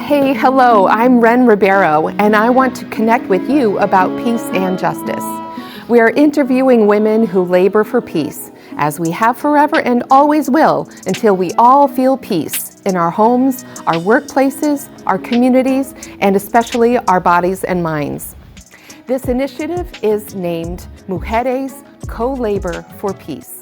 Hey, hello, I'm Ren Ribeiro, and I want to connect with you about peace and justice. We are interviewing women who labor for peace, as we have forever and always will, until we all feel peace in our homes, our workplaces, our communities, and especially our bodies and minds. This initiative is named Mujéres Co-Labor for Peace.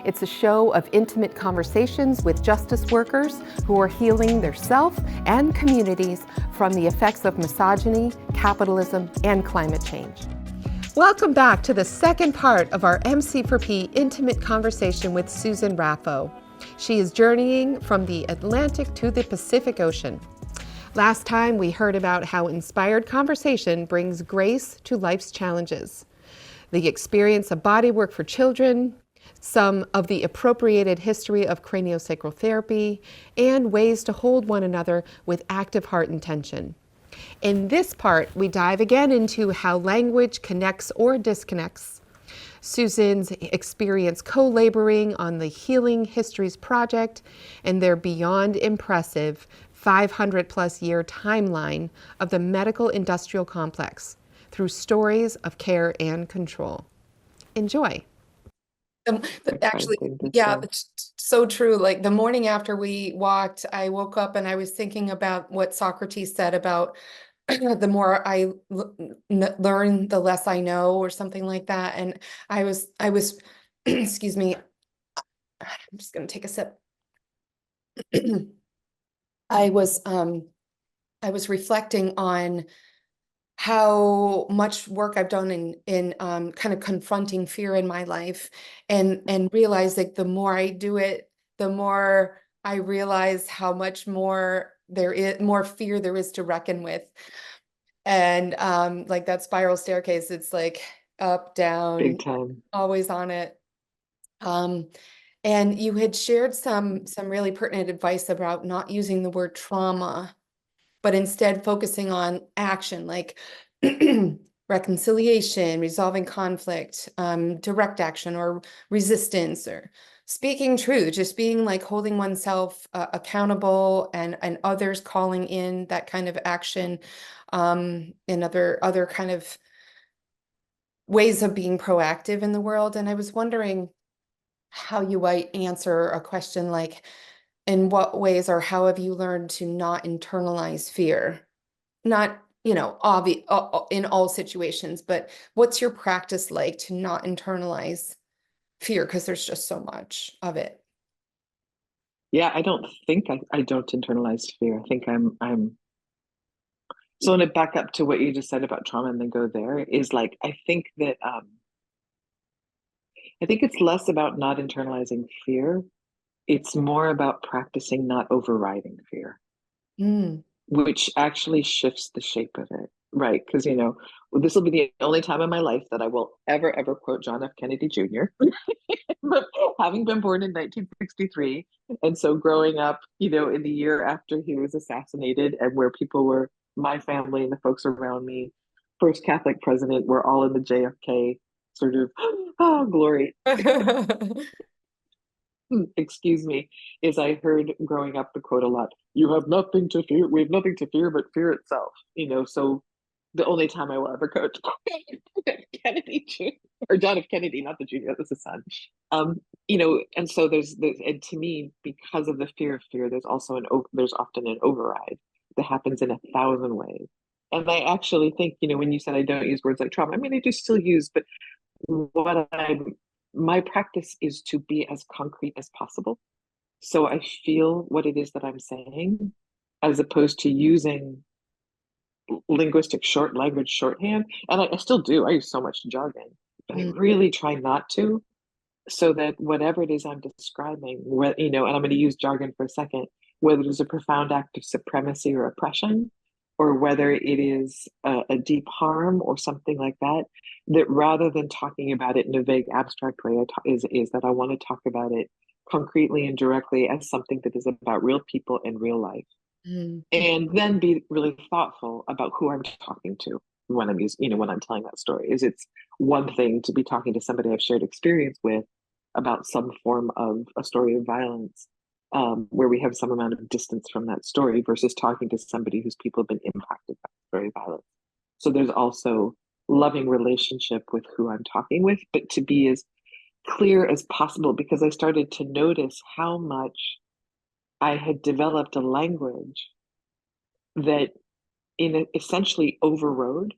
It's a show of intimate conversations with justice workers who are healing their self and communities from the effects of misogyny, capitalism, and climate change. Welcome back to the second part of our MC4P intimate conversation with Susan Raffo. She is journeying from the Atlantic to the Pacific Ocean. Last time we heard about how inspired conversation brings grace to life's challenges, the experience of bodywork for children, some of the appropriated history of craniosacral therapy, and ways to hold one another with active heart intention. In this part, we dive again into how language connects or disconnects, Susan's experience co-laboring on the Healing Histories Project, and their beyond impressive 500 plus year timeline of the medical industrial complex through stories of care and control. Enjoy. But actually, yeah, that's so true. Like the morning after we walked, I woke up and I was thinking about what Socrates said about the more I learn, the less I know, or something like that. And I was, excuse me, I'm just going to take a sip. I was reflecting on how much work I've done in kind of confronting fear in my life, and realize like the more I do it, the more I realize how much more more fear there is to reckon with. And like that spiral staircase, it's like up, down, big time, always on it. And you had shared some really pertinent advice about not using the word trauma, but instead focusing on action, like reconciliation, resolving conflict, direct action or resistance, or speaking truth, just being like holding oneself accountable, and others calling in that kind of action, and other kind of ways of being proactive in the world. And I was wondering how you might answer a question like, in what ways or how have you learned to not internalize fear? Not, obvious in all situations, but what's your practice like to not internalize fear? Because there's just so much of it. Yeah, I don't think I don't internalize fear. I think I'm so I want to back up to what you just said about trauma and then go there, is like I think that I think it's less about not internalizing fear. It's more about practicing not overriding fear, which actually shifts the shape of it, right? Because this will be the only time in my life that I will ever quote John F. Kennedy Jr. But having been born in 1963, and so growing up, in the year after he was assassinated, and where people were, my family and the folks around me, first Catholic president, were all in the JFK sort of, oh, glory. Excuse me, is I heard growing up the quote a lot, you have nothing to fear, we have nothing to fear but fear itself, so the only time I will ever coach Kennedy Jr. or John F. Kennedy, not the junior, that was his son. And so there's and to me, because of the fear of fear, there's often an override that happens in 1,000 ways. And I actually think, when you said I don't use words like trauma, I mean, I do still use, but my practice is to be as concrete as possible. So I feel what it is that I'm saying, as opposed to using linguistic language shorthand. And I still do. I use so much jargon, but I really try not to, so that whatever it is I'm describing, and I'm going to use jargon for a second, whether it is a profound act of supremacy or oppression, or whether it is a deep harm or something like that, that rather than talking about it in a vague abstract way, is that I want to talk about it concretely and directly as something that is about real people and real life. And then be really thoughtful about who I'm talking to when I'm when I'm telling that story. It's one thing to be talking to somebody I've shared experience with about some form of a story of violence, where we have some amount of distance from that story versus talking to somebody whose people have been impacted by story violence. So there's also loving relationship with who I'm talking with, but to be as clear as possible, because I started to notice how much I had developed a language that essentially overrode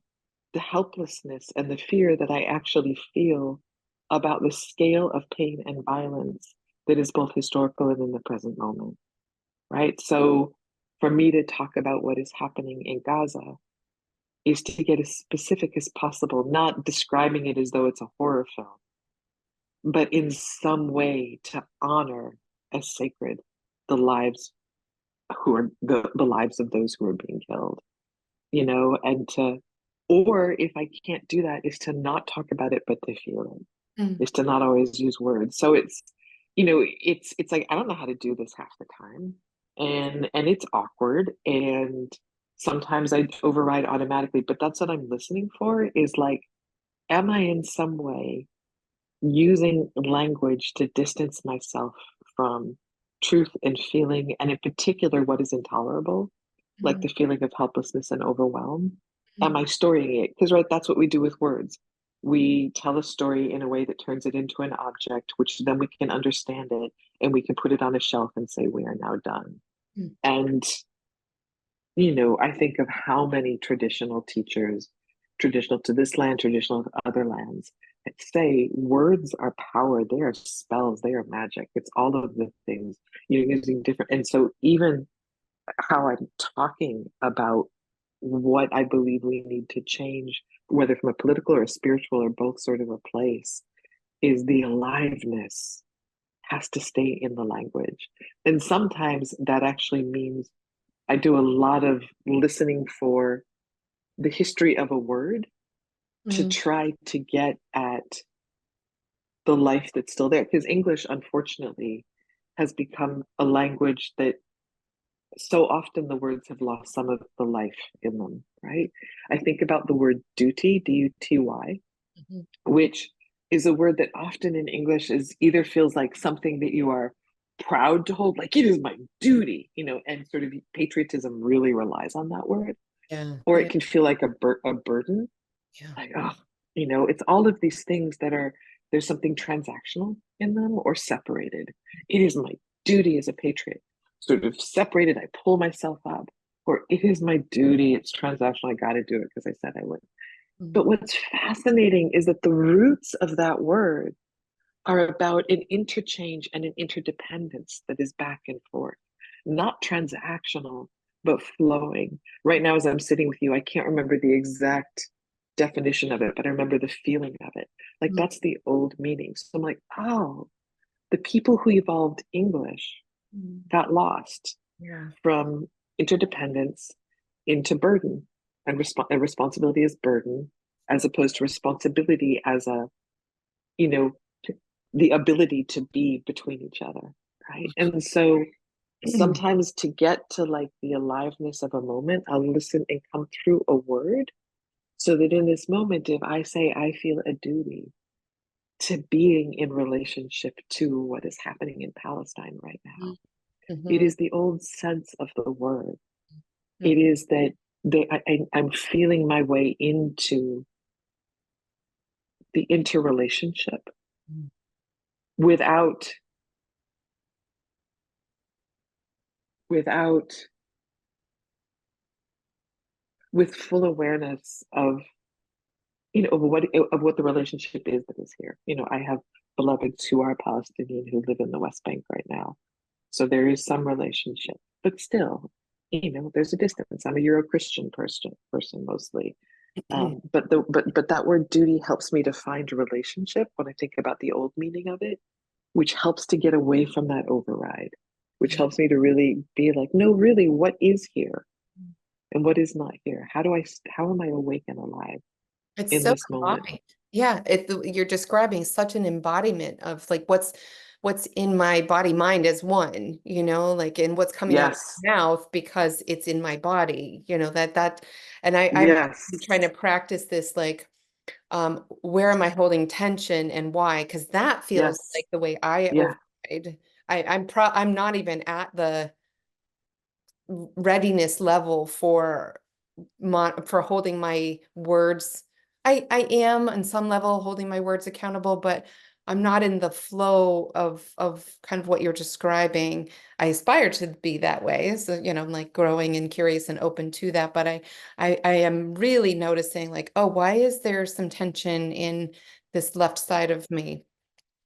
the helplessness and the fear that I actually feel about the scale of pain and violence that is both historical and in the present moment, right? So for me to talk about what is happening in Gaza is to get as specific as possible, not describing it as though it's a horror film, but in some way to honor as sacred the lives who are the lives of those who are being killed, and to, or if I can't do that, is to not talk about it, but to feel it, is to not always use words. So it's, it's like, I don't know how to do this half the time. And it's awkward. And sometimes I override automatically, but that's what I'm listening for, is like, am I in some way using language to distance myself from truth and feeling, and in particular, what is intolerable, like the feeling of helplessness and overwhelm? Am I storying it? Because, right, that's what we do with words. We tell a story in a way that turns it into an object, which then we can understand it and we can put it on a shelf and say, we are now done. And, I think of how many traditional teachers, traditional to this land, traditional to other lands, that say words are power, they are spells, they are magic. It's all of the things you're using different. And so even how I'm talking about what I believe we need to change, whether from a political or a spiritual or both sort of a place, is the aliveness has to stay in the language. And sometimes that actually means I do a lot of listening for the history of a word to try to get at the life that's still there. Because English, unfortunately, has become a language that so often the words have lost some of the life in them, right? I think about the word duty, D-U-T-Y, which is a word that often in English is either feels like something that you are proud to hold, like it is my duty, and sort of patriotism really relies on that word. Or it can feel like a burden. Like, oh, it's all of these things that there's something transactional in them or separated. It is my duty as a patriot. Sort of separated, I pull myself up. Or it is my duty, it's transactional, I got to do it because I said I would. But what's fascinating is that the roots of that word are about an interchange and an interdependence that is back and forth, not transactional, but flowing. Right now, as I'm sitting with you, I can't remember the exact definition of it, but I remember the feeling of it. Like that's the old meaning. So I'm like, oh, the people who evolved English got lost from interdependence into burden, and responsibility as burden, as opposed to responsibility as the ability to be between each other, right? And so sometimes to get to like the aliveness of a moment, I'll listen and come through a word, so that in this moment, if I say I feel a duty to being in relationship to what is happening in Palestine right now, it is the old sense of the word. It is that I'm feeling my way into the interrelationship without with full awareness of of what the relationship is that is here. I have beloveds who are Palestinian who live in the West Bank right now, so there is some relationship, but still, there's a distance. I'm a Euro-Christian person mostly, but that word duty helps me to find a relationship when I think about the old meaning of it, which helps to get away from that override, which helps me to really be like, no, really, what is here and what is not here? How am I awake and alive It's in so this moment? embodied. Yeah, you're describing such an embodiment of like what's in my body mind as one, like, and what's coming out of Yes, my mouth because it's in my body, that, and I'm yes, trying to practice this, like, where am I holding tension and why? Because that feels yes, like the way I yeah, override I'm not even at the readiness level for holding my words. I am on some level holding my words accountable, but I'm not in the flow of kind of what you're describing. I aspire to be that way. So, I'm like growing and curious and open to that. But I am really noticing like, oh, why is there some tension in this left side of me?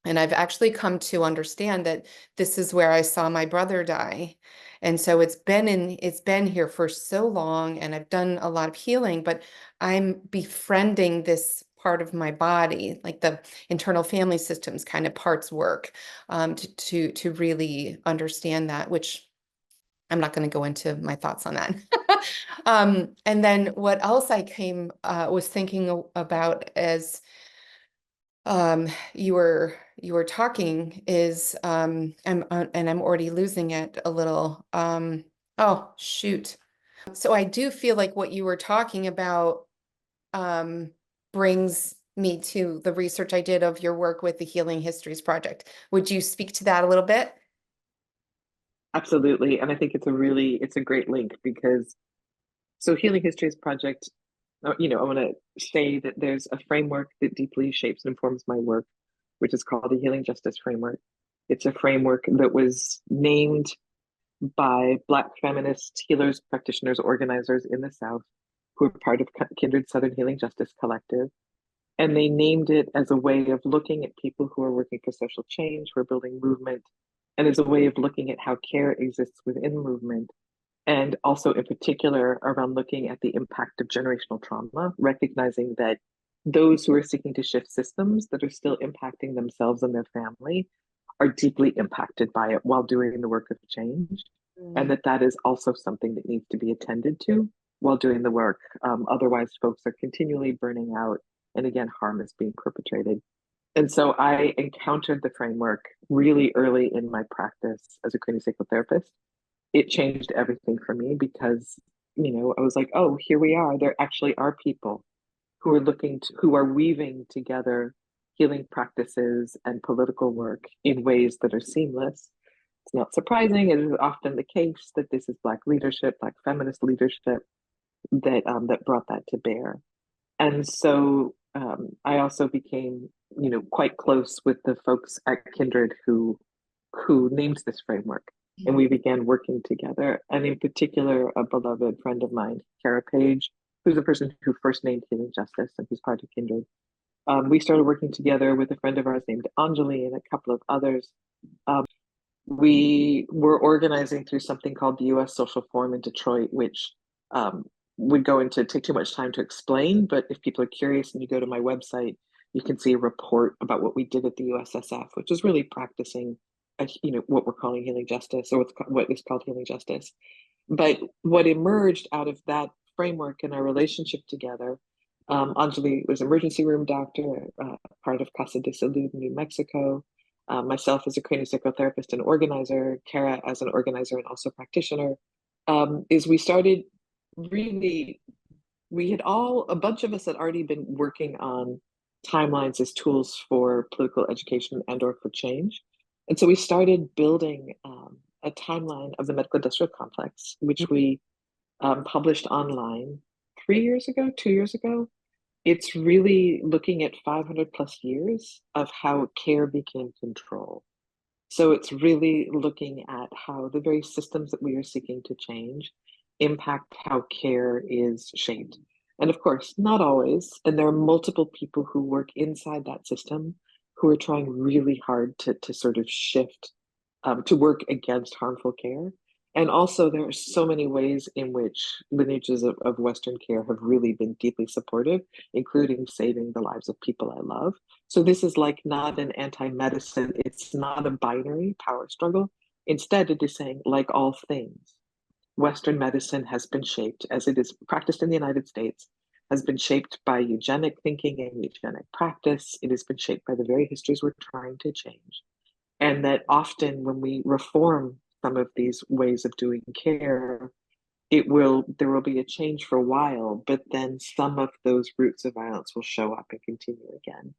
And I've actually come to understand that this is where I saw my brother die. And so it's been here for so long, and I've done a lot of healing, but I'm befriending this part of my body, like the internal family systems kind of parts work, to really understand that, which I'm not going to go into my thoughts on that. And then what else I was thinking about as you were talking is and I'm already losing it a little. Oh shoot. So I do feel like what you were talking about brings me to the research I did of your work with the Healing Histories Project. Would you speak to that a little bit? Absolutely. And I think it's a great link because Healing Histories Project, I want to say that there's a framework that deeply shapes and informs my work, which is called the Healing Justice Framework. It's a framework that was named by Black feminist healers, practitioners, organizers in the South who are part of Kindred Southern Healing Justice Collective. And they named it as a way of looking at people who are working for social change, who are building movement, and as a way of looking at how care exists within movement. And also, in particular, around looking at the impact of generational trauma, recognizing that those who are seeking to shift systems that are still impacting themselves and their family are deeply impacted by it while doing the work of change. And that is also something that needs to be attended to while doing the work. Otherwise, folks are continually burning out. And again, harm is being perpetrated. And so I encountered the framework really early in my practice as a cranial therapist. It changed everything for me because, I was like, oh, here we are. There actually are people who are who are weaving together healing practices and political work in ways that are seamless. It's not surprising. It is often the case that this is Black leadership, Black feminist leadership that brought that to bear. And so I also became, quite close with the folks at Kindred who named this framework. And we began working together. And in particular, a beloved friend of mine, Kara Page, who's the person who first named Healing Justice and who's part of Kindred. We started working together with a friend of ours named Anjali and a couple of others. We were organizing through something called the US Social Forum in Detroit, which would take too much time to explain. But if people are curious and you go to my website, you can see a report about what we did at the USSF, which is really practicing what we're calling healing justice, or what is called healing justice. But what emerged out of that framework and our relationship together, Anjali was emergency room doctor, part of Casa de Salud in New Mexico. Myself as a craniosacral and organizer, Kara as an organizer and also practitioner, is we started really, a bunch of us had already been working on timelines as tools for political education and or for change. And so we started building a timeline of the medical industrial complex, which we published online 2 years ago. It's really looking at 500 plus years of how care became control. So it's really looking at how the very systems that we are seeking to change impact how care is shaped. And of course, not always. And there are multiple people who work inside that system who are trying really hard to sort of shift, to work against harmful care. And also, there are so many ways in which lineages of Western care have really been deeply supportive, including saving the lives of people I love. So this is like not an anti-medicine. It's not a binary power struggle. Instead, it is saying, like all things, Western medicine has been shaped, as it is practiced in the United States, has been shaped by eugenic thinking and eugenic practice. It has been shaped by the very histories we're trying to change. And that often when we reform some of these ways of doing care, there will be a change for a while, but then some of those roots of violence will show up and continue again.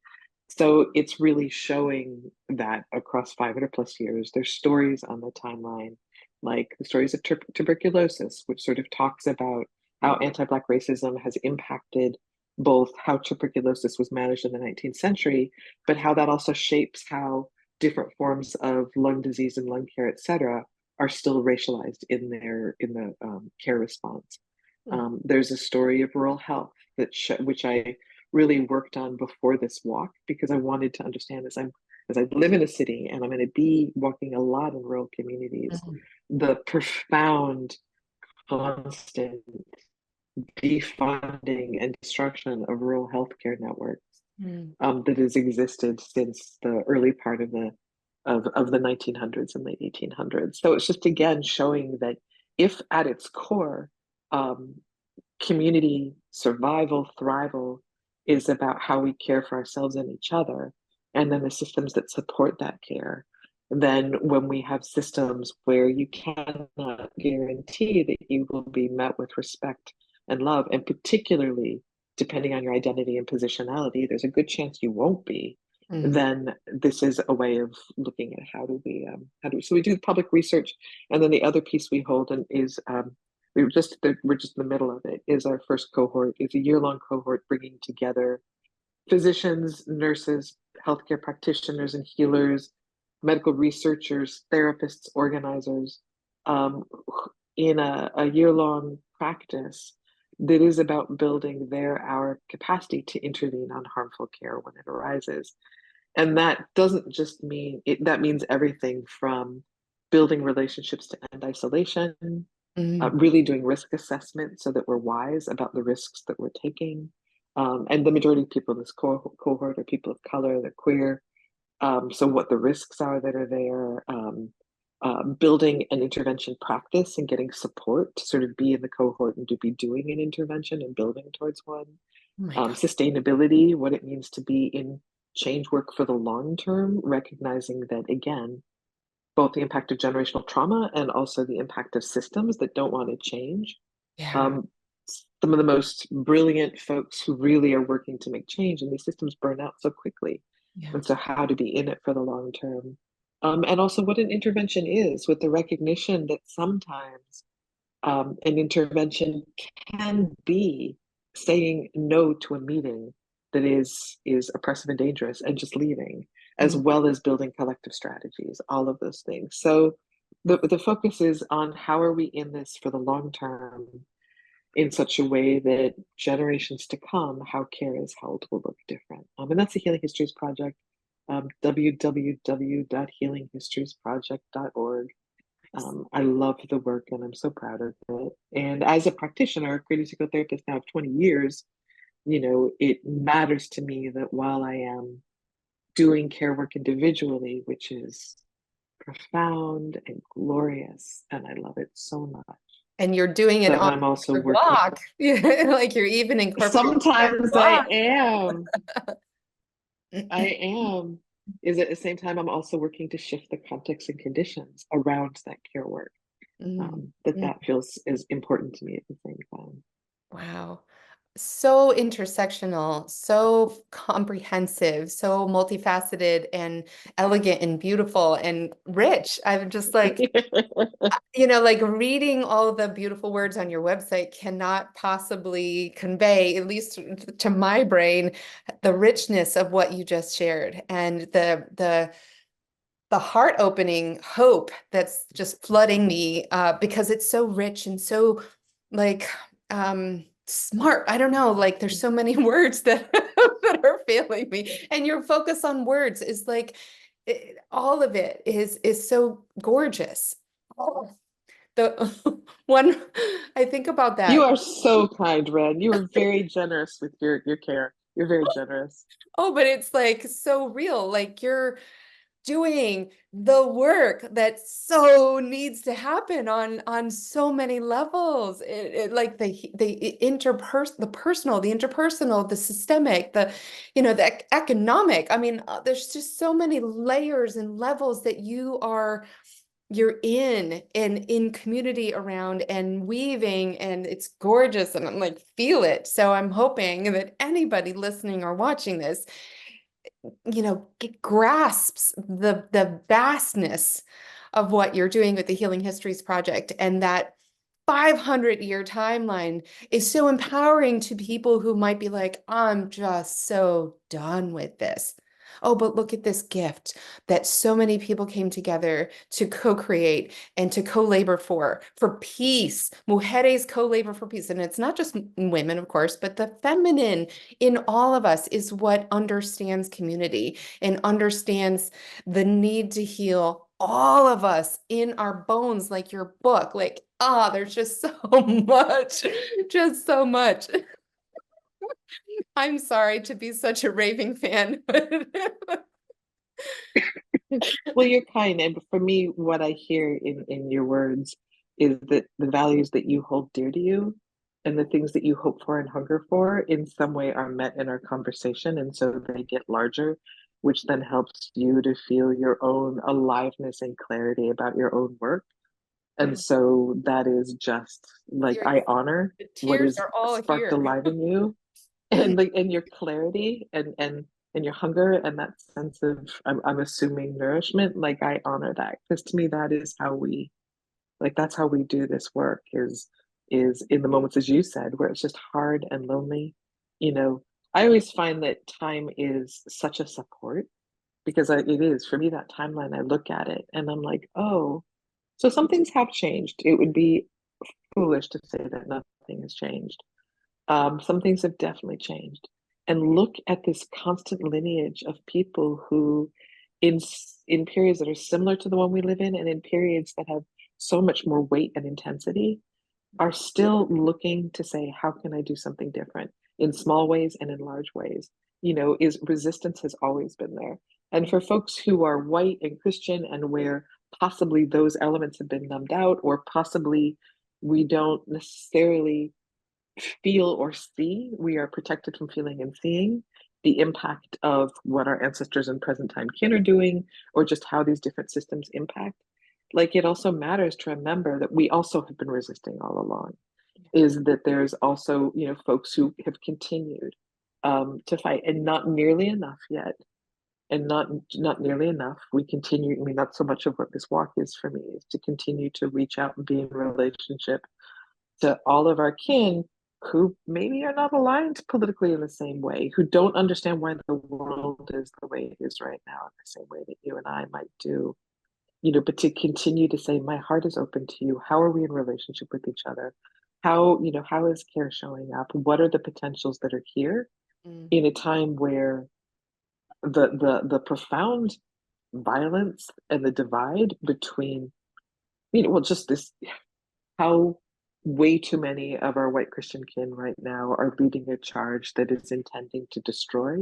So it's really showing that across 500 plus years, there's stories on the timeline, like the stories of tuberculosis, which sort of talks about how anti-Black racism has impacted both how tuberculosis was managed in the 19th century, but how that also shapes how different forms of lung disease and lung care, et cetera, are still racialized in the care response. There's a story of rural health which I really worked on before this walk because I wanted to understand as I live in a city and I'm going to be walking a lot in rural communities, the profound, constant defunding and destruction of rural healthcare networks that has existed since the early part of the 1900s and late 1800s. So it's just again showing that if at its core, community survival, thrival is about how we care for ourselves and each other, and then the systems that support that care. Then, when we have systems where you cannot guarantee that you will be met with respect and love, and particularly depending on your identity and positionality, there's a good chance you won't be. Then this is a way of looking at how do we so we do public research, and then the other piece we hold and is we're just in the middle of it, is our first cohort. It's a year-long cohort bringing together physicians, nurses, healthcare practitioners and healers, medical researchers, therapists, organizers, in a year-long practice that is about building our capacity to intervene on harmful care when it arises. And that doesn't just mean it, that means everything from building relationships to end isolation, really doing risk assessment so that we're wise about the risks that we're taking. And the majority of people in this cohort are people of color, they're queer. So what the risks are that are there, building an intervention practice and getting support to sort of be in the cohort and to be doing an intervention and building towards one. Sustainability, what it means to be in change work for the long term, recognizing that, again, both the impact of generational trauma and also the impact of systems that don't want to change. Some of the most brilliant folks who really are working to make change, and these systems burn out so quickly. And so how to be in it for the long term. And also what an intervention is, with the recognition that sometimes an intervention can be saying no to a meeting that is oppressive and dangerous and just leaving, as well as building collective strategies, all of those things. So the focus is on how are we in this for the long term in such a way that generations to come, how care is held will look different. And that's the Healing Histories Project, www.healinghistoriesproject.org. I love the work and I'm so proud of it. And as a practitioner, a critical therapist now of 20 years, it matters to me that while I am doing care work individually, which is profound and glorious, and I love it so much. And you're doing it on I'm also your working. walk. Like you're even incorporating. Sometimes I am. I am. Is at the same time, I'm also working to shift the context and conditions around that care work. That feels is important to me at the same time. Wow. So intersectional, so comprehensive, so multifaceted and elegant and beautiful and rich. I'm just like, like reading all the beautiful words on your website cannot possibly convey, at least to my brain, the richness of what you just shared and the heart-opening hope that's just flooding me because it's so rich and so like smart. I don't know, like there's so many words that that are failing me, and your focus on words is like all of it is so gorgeous. The one I think about that. You are so kind, Ren. You are very generous with your care. You're very generous. Oh, but it's like so real. Like you're doing the work that so needs to happen on so many levels. Like the personal, the interpersonal, the systemic, the economic. I mean, there's just so many layers and levels that you're in community around and weaving, and it's gorgeous, and I'm like, feel it. So I'm hoping that anybody listening or watching this grasps the vastness of what you're doing with the Healing Histories Project, and that 500-year timeline is so empowering to people who might be like, I'm just so done with this. Oh, but look at this gift that so many people came together to co-create and to co-labor for peace. Mujeres co-labor for peace. And it's not just women, of course, but the feminine in all of us is what understands community and understands the need to heal all of us in our bones, like your book. Like, there's just so much, just so much. I'm sorry to be such a raving fan. Well, you're kind, and for me, what I hear in your words is that the values that you hold dear to you and the things that you hope for and hunger for in some way are met in our conversation, and so they get larger, which then helps you to feel your own aliveness and clarity about your own work. And so that is just like I honor The what tears is are all sparked here. alive in you and your clarity and your hunger and that sense of I'm assuming nourishment. Like I honor that because to me that is how we that's how we do this work is in the moments as you said where it's just hard and lonely. you know I always find that time is such a support because it is for me that timeline. I look at it and I'm like, oh, so some things have changed. It would be foolish to say that nothing has changed. Some things have definitely changed. And look at this constant lineage of people who, in in periods that are similar to the one we live in, and in periods that have so much more weight and intensity, are still looking to say, how can I do something different in small ways and in large ways? Is resistance has always been there. And for folks who are white and Christian and where possibly those elements have been numbed out, or possibly we don't necessarily feel or see, we are protected from feeling and seeing the impact of what our ancestors in present time kin are doing, or just how these different systems impact. Like it also matters to remember that we also have been resisting all along. Is that there's also, folks who have continued to fight, and not nearly enough yet, and not nearly enough. We continue. I mean, that's so much of what this walk is for me, is to continue to reach out and be in relationship to all of our kin who maybe are not aligned politically in the same way, who don't understand why the world is the way it is right now in the same way that you and I might do. But to continue to say, my heart is open to you. How are we in relationship with each other? How is care showing up? What are the potentials that are here in a time where the profound violence and the divide between, just this, how way too many of our white Christian kin right now are leading a charge that is intending to destroy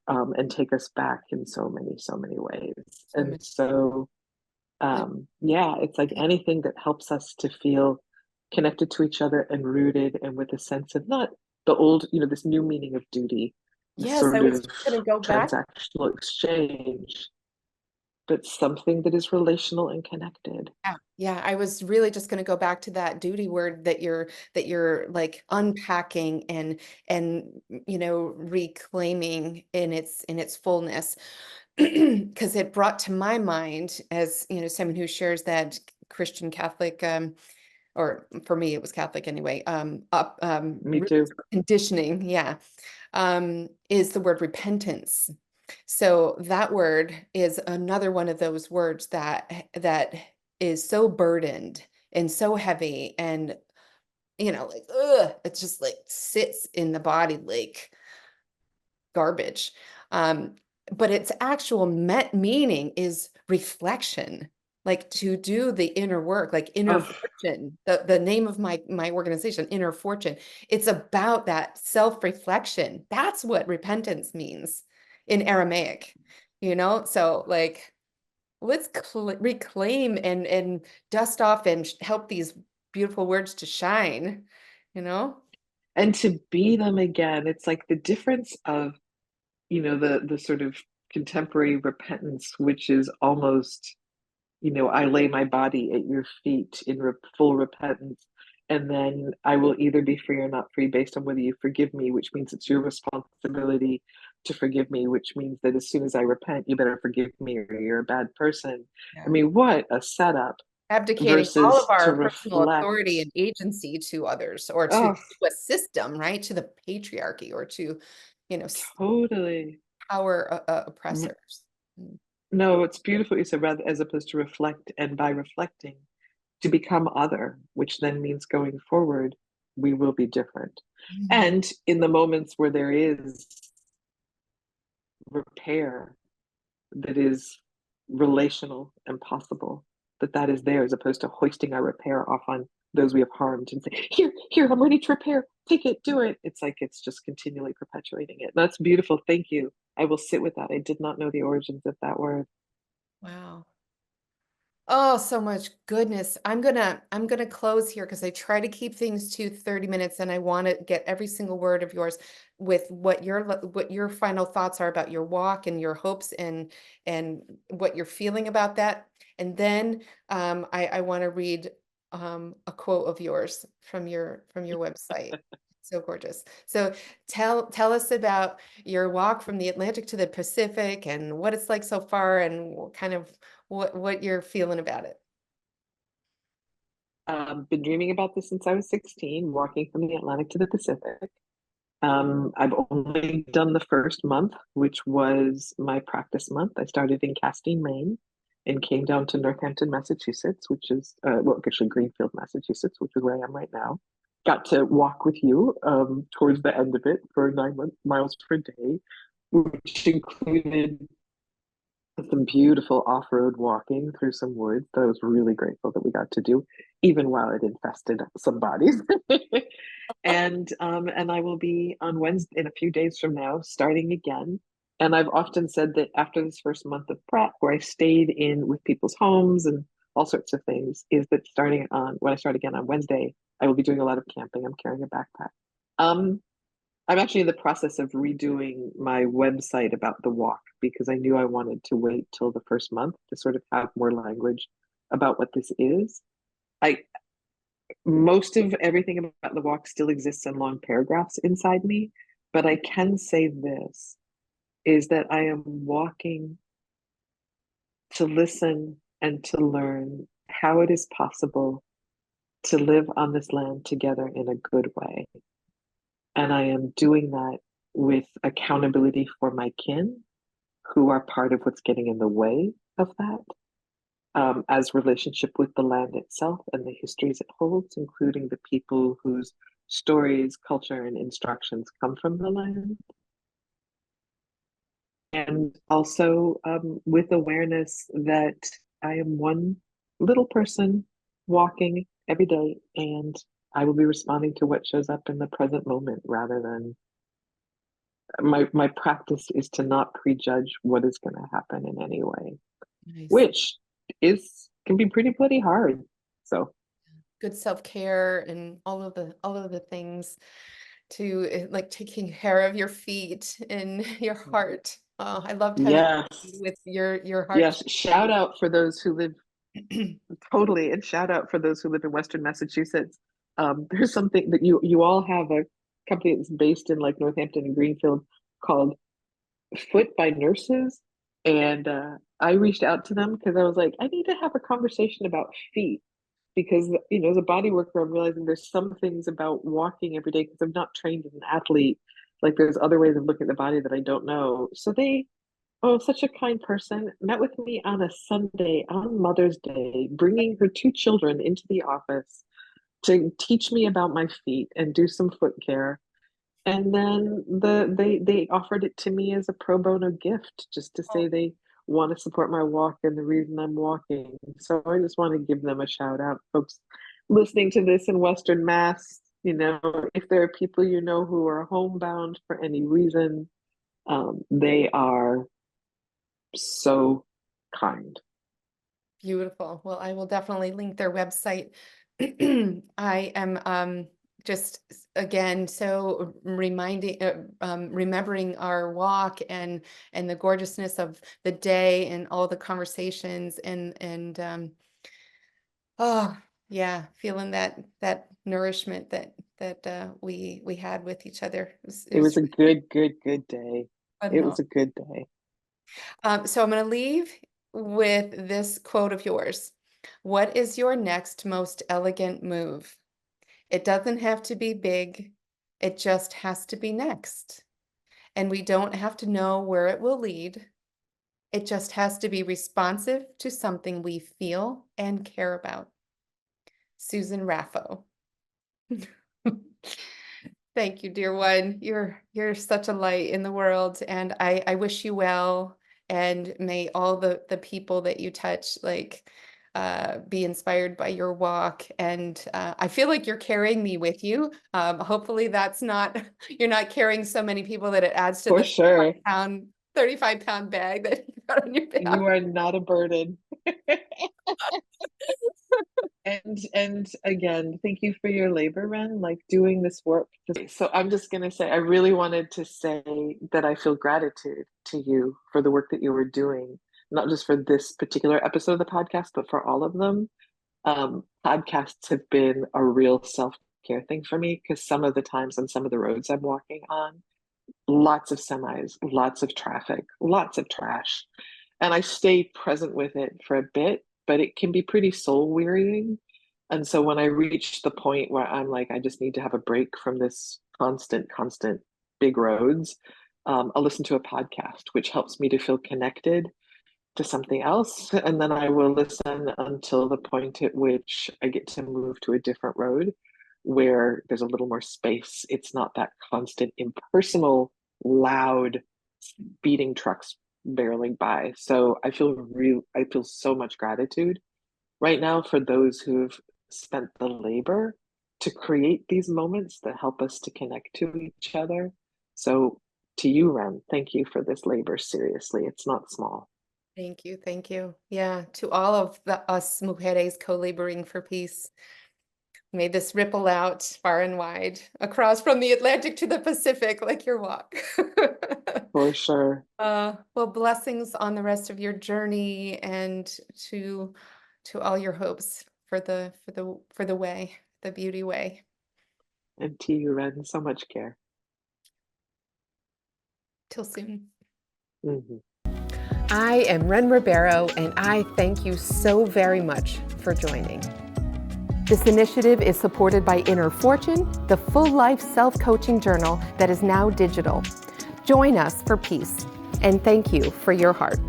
and take us back in so many ways. And so, yeah, it's like anything that helps us to feel connected to each other and rooted and with a sense of not the old, this new meaning of duty, this Yes, I sort was of going to go back. transactional exchange, but something that is relational and connected. Yeah, I was really just going to go back to that duty word that you're like unpacking and reclaiming in its fullness. Because it brought to my mind, as someone who shares that Christian Catholic, or for me it was Catholic anyway, Me too. conditioning, yeah, is the word repentance. So that word is another one of those words that is so burdened and so heavy, and like, it just like sits in the body like garbage. But its actual meaning is reflection, like to do the inner work, like inner fortune, the name of my organization, Inner Fortune. It's about that self-reflection. That's what repentance means in Aramaic, So like, let's reclaim and dust off and help these beautiful words to shine, And to be them again. It's like the difference of the sort of contemporary repentance, which is almost, I lay my body at your feet in full repentance, and then I will either be free or not free based on whether you forgive me, which means it's your responsibility to forgive me, which means that as soon as I repent, you better forgive me or you're a bad person. I Yeah. mean, what a setup Abdicating all of versus to our personal reflect. authority and agency to others, or to Oh, a system, right? To the patriarchy, or to, totally. power oppressors. Mm. No, it's beautiful you said, rather as opposed to reflect, and by reflecting, to become other, which then means going forward, we will be different. Mhm. And in the moments where there is repair that is relational and possible, that is there, as opposed to hoisting our repair off on those we have harmed and say, here, I'm ready to repair, take it, do it. It's like it's just continually perpetuating it. That's beautiful. Thank you. I will sit with that. I did not know the origins of that word. Wow. Oh, so much goodness. I'm gonna close here because I try to keep things to 30 minutes, and I want to get every single word of yours with what your final thoughts are about your walk and your hopes, and what you're feeling about that. And then I want to read a quote of yours from your website. So gorgeous. So tell us about your walk from the Atlantic to the Pacific, and what it's like so far, and kind of what you're feeling about it. Been dreaming about this since I was 16, walking from the Atlantic to the Pacific. I've only done the first month, which was my practice month. I started in Castine, Maine, and came down to Northampton, Massachusetts, which is, well, actually Greenfield, Massachusetts, which is where I am right now. Got to walk with you towards the end of it for 9 miles per day, which included some beautiful off-road walking through some woods that I was really grateful that we got to do, even while it infested some bodies. And I will be on Wednesday, in a few days from now, starting again. And I've often said that after this first month of prep, where I stayed in with people's homes and all sorts of things, is that starting on when I start again on Wednesday, I will be doing a lot of camping. I'm carrying a backpack. I'm actually in the process of redoing my website about the walk, because I knew I wanted to wait till the first month to sort of have more language about what this is. I Most of everything about the walk still exists in long paragraphs inside me, but I can say this is that I am walking to listen and to learn how it is possible to live on this land together in a good way. And I am doing that with accountability for my kin, who are part of what's getting in the way of that, as relationship with the land itself and the histories it holds, including the people whose stories, culture, and instructions come from the land. And also with awareness that I am one little person walking every day, and I will be responding to what shows up in the present moment, rather than my practice is to not prejudge what is going to happen in any way, Nice. which is can be pretty bloody hard. So Good self-care and all of the things to like taking care of your feet and your heart. Oh, I loved having yes, with your heart. yes. Shout out for those who live totally, and shout out for those who live in Western Massachusetts. There's something that you all have a company that's based in like Northampton and Greenfield called Foot by Nurses, and I reached out to them because I was like, I need to have a conversation about feet, because as a body worker, I'm realizing there's some things about walking every day, because I'm not trained as an athlete. Like there's other ways of looking at the body that I don't know. So such a kind person, met with me on a Sunday on Mother's Day, bringing her 2 children into the office to teach me about my feet and do some foot care. And then they offered it to me as a pro bono gift, just to say they want to support my walk and the reason I'm walking. So I just want to give them a shout out, folks listening to this in Western Mass. If there are people who are homebound for any reason, they are so kind. Beautiful. Well, I will definitely link their website. I am just again so remembering our walk and the gorgeousness of the day and all the conversations and oh yeah, feeling that nourishment that we had with each other. It It was was a good, good, good day. It was a good day. So I'm going to leave with this quote of yours. What is your next most elegant move? It doesn't have to be big. It just has to be next. And we don't have to know where it will lead. It just has to be responsive to something we feel and care about. Susan Raffo. Thank you, dear one. You're such a light in the world, and I wish you well, and may all the people that you touch be inspired by your walk. And I feel like you're carrying me with you. Hopefully that's not, you're not carrying so many people that it adds to For the sure. 35-pound bag that you got on your back. You are not a burden. And again, thank you for your labor, Ren, like doing this work. So I'm just going to say, I really wanted to say that I feel gratitude to you for the work that you were doing, not just for this particular episode of the podcast, but for all of them. Podcasts have been a real self-care thing for me, because some of the times on some of the roads I'm walking on, lots of semis, lots of traffic, lots of trash. And I stay present with it for a bit, but it can be pretty soul wearying. And so when I reach the point where I'm like, I just need to have a break from this constant big roads, I'll listen to a podcast, which helps me to feel connected to something else. And then I will listen until the point at which I get to move to a different road where there's a little more space. It's not that constant, impersonal, loud, speeding trucks barreling by. So I feel so much gratitude right now for those who've spent the labor to create these moments that help us to connect to each other. So to you, Ren, thank you for this labor. Seriously, it's not small. Thank you. Thank you. Yeah, to all of us Mujeres co-laboring for peace. May this ripple out far and wide, across from the Atlantic to the Pacific, like your walk. For sure. Well, blessings on the rest of your journey, and to all your hopes for the way, the beauty way. And to you, Ren, so much care. Till soon. Mm-hmm. I am Ren Ribeiro, and I thank you so very much for joining. This initiative is supported by Inner Fortune, the full life self-coaching journal that is now digital. Join us for peace, and thank you for your heart.